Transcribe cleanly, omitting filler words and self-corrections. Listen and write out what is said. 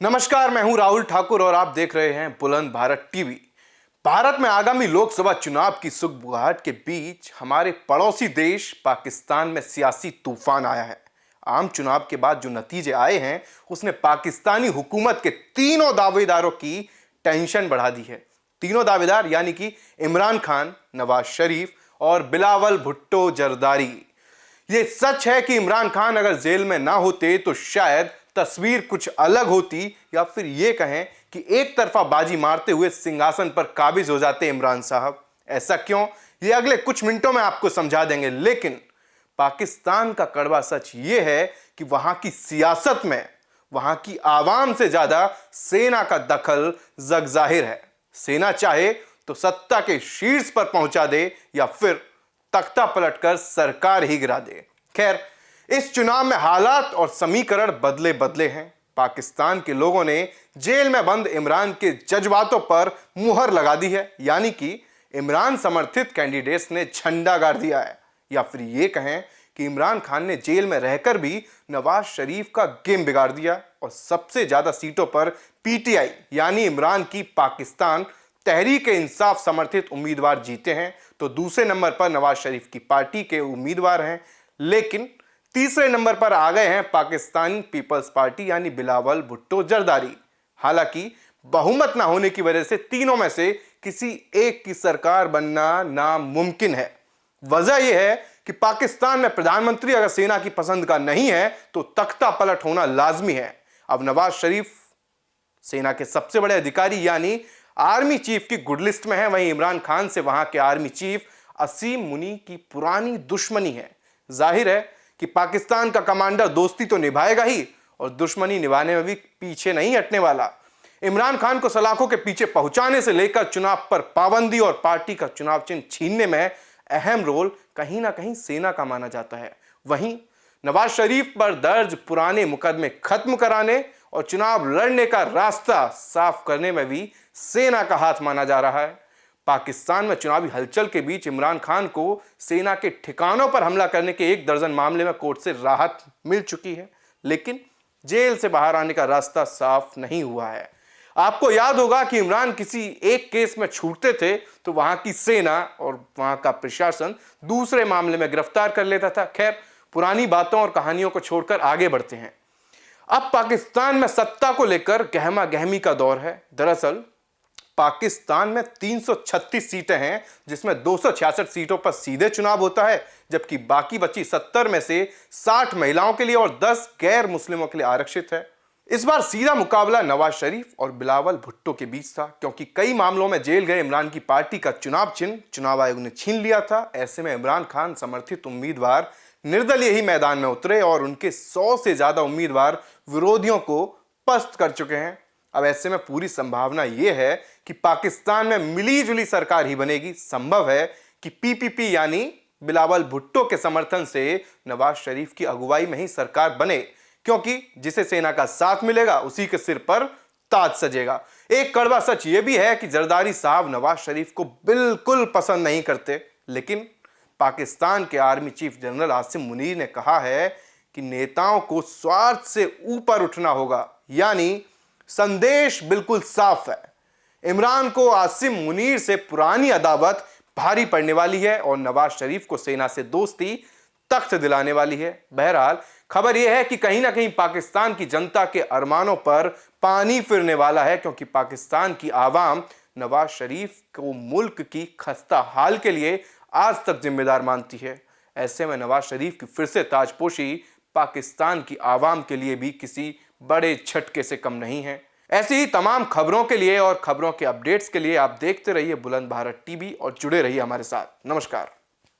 नमस्कार, मैं हूं राहुल ठाकुर और आप देख रहे हैं बुलंद भारत टीवी। भारत में आगामी लोकसभा चुनाव की सुगबुगाहट के बीच हमारे पड़ोसी देश पाकिस्तान में सियासी तूफान आया है। आम चुनाव के बाद जो नतीजे आए हैं उसने पाकिस्तानी हुकूमत के तीनों दावेदारों की टेंशन बढ़ा दी है। तीनों दावेदार यानी कि इमरान खान, नवाज शरीफ और बिलावल भुट्टो जरदारी। ये सच है कि इमरान खान अगर जेल में ना होते तो शायद तस्वीर कुछ अलग होती, या फिर ये कहें कि एक तरफा बाजी मारते हुए सिंहासन पर काबिज हो जाते इमरान साहब। ऐसा क्यों, ये अगले कुछ मिनटों में आपको समझा देंगे। लेकिन पाकिस्तान का कड़वा सच ये है कि वहां की सियासत में वहां की आवाम से ज्यादा सेना का दखल जग जाहिर है। सेना चाहे तो सत्ता के शीर्ष पर पहुंचा दे या फिर तख्ता पलटकर सरकार ही गिरा दे। खैर, इस चुनाव में हालात और समीकरण बदले बदले हैं। पाकिस्तान के लोगों ने जेल में बंद इमरान के जज्बातों पर मुहर लगा दी है, यानी कि इमरान समर्थित कैंडिडेट्स ने झंडा गाड़ दिया है। या फिर ये कहें कि इमरान खान ने जेल में रहकर भी नवाज शरीफ का गेम बिगाड़ दिया और सबसे ज्यादा सीटों पर पीटीआई यानी इमरान की पाकिस्तान तहरीक इंसाफ समर्थित उम्मीदवार जीते हैं, तो दूसरे नंबर पर नवाज शरीफ की पार्टी के उम्मीदवार हैं। लेकिन तीसरे नंबर पर आ गए हैं पाकिस्तान पीपल्स पार्टी यानी बिलावल भुट्टो जरदारी। हालांकि बहुमत ना होने की वजह से तीनों में से किसी एक की सरकार बनना नामुमकिन है। वजह यह है कि पाकिस्तान में प्रधानमंत्री अगर सेना की पसंद का नहीं है तो तख्ता पलट होना लाजमी है। अब नवाज शरीफ सेना के सबसे बड़े अधिकारी यानी आर्मी चीफ की गुड लिस्ट में है, वहीं इमरान खान से वहां के आर्मी चीफ असीम मुनी की पुरानी दुश्मनी है। जाहिर है कि पाकिस्तान का कमांडर दोस्ती तो निभाएगा ही और दुश्मनी निभाने में भी पीछे नहीं हटने वाला। इमरान खान को सलाखों के पीछे पहुंचाने से लेकर चुनाव पर पाबंदी और पार्टी का चुनाव चिन्ह छीनने में अहम रोल कहीं ना कहीं सेना का माना जाता है। वहीं नवाज शरीफ पर दर्ज पुराने मुकदमे खत्म कराने और चुनाव लड़ने का रास्ता साफ करने में भी सेना का हाथ माना जा रहा है। पाकिस्तान में चुनावी हलचल के बीच इमरान खान को सेना के ठिकानों पर हमला करने के 1 दर्जन मामले में कोर्ट से राहत मिल चुकी है, लेकिन जेल से बाहर आने का रास्ता साफ नहीं हुआ है। आपको याद होगा कि इमरान किसी एक केस में छूटते थे तो वहां की सेना और वहां का प्रशासन दूसरे मामले में गिरफ्तार कर लेता था। खैर, पुरानी बातों और कहानियों को छोड़कर आगे बढ़ते हैं। अब पाकिस्तान में सत्ता को लेकर गहमा गहमी का दौर है। दरअसल पाकिस्तान में 336 सीटें हैं, जिसमें 266 सीटों पर सीधे चुनाव होता है, जबकि बाकी बची 70 में से 60 महिलाओं के लिए और 10 गैर मुस्लिमों के लिए आरक्षित है। इस बार सीधा मुकाबला नवाज शरीफ और बिलावल भुट्टो के बीच था, क्योंकि कई मामलों में जेल गए इमरान की पार्टी का चुनाव चिन्ह चुनाव आयोग ने छीन लिया था। ऐसे में इमरान खान समर्थित उम्मीदवार निर्दलीय ही मैदान में उतरे और उनके 100 से ज्यादा उम्मीदवार विरोधियों को पस्त कर चुके हैं। अब ऐसे में पूरी संभावना यह है कि पाकिस्तान में मिली जुली सरकार ही बनेगी। संभव है कि पीपीपी यानी बिलावल भुट्टो के समर्थन से नवाज शरीफ की अगुवाई में ही सरकार बने, क्योंकि जिसे सेना का साथ मिलेगा उसी के सिर पर ताज सजेगा। एक कड़वा सच यह भी है कि जरदारी साहब नवाज शरीफ को बिल्कुल पसंद नहीं करते, लेकिन पाकिस्तान के army chief general Asim Munir ने कहा है कि नेताओं को स्वार्थ से ऊपर उठना होगा। यानी संदेश बिल्कुल साफ है, इमरान को आसिम मुनीर से पुरानी अदावत भारी पड़ने वाली है और नवाज शरीफ को सेना से दोस्ती तख्त दिलाने वाली है। बहरहाल खबर यह है कि कहीं ना कहीं पाकिस्तान की जनता के अरमानों पर पानी फिरने वाला है, क्योंकि पाकिस्तान की आवाम नवाज शरीफ को मुल्क की खस्ता हाल के लिए आज तक जिम्मेदार मानती है। ऐसे में नवाज शरीफ की फिर से ताजपोशी पाकिस्तान की आवाम के लिए भी किसी बड़े झटके से कम नहीं है। ऐसी ही तमाम खबरों के लिए और खबरों के अपडेट्स के लिए आप देखते रहिए बुलंद भारत टीवी और जुड़े रहिए हमारे साथ। नमस्कार।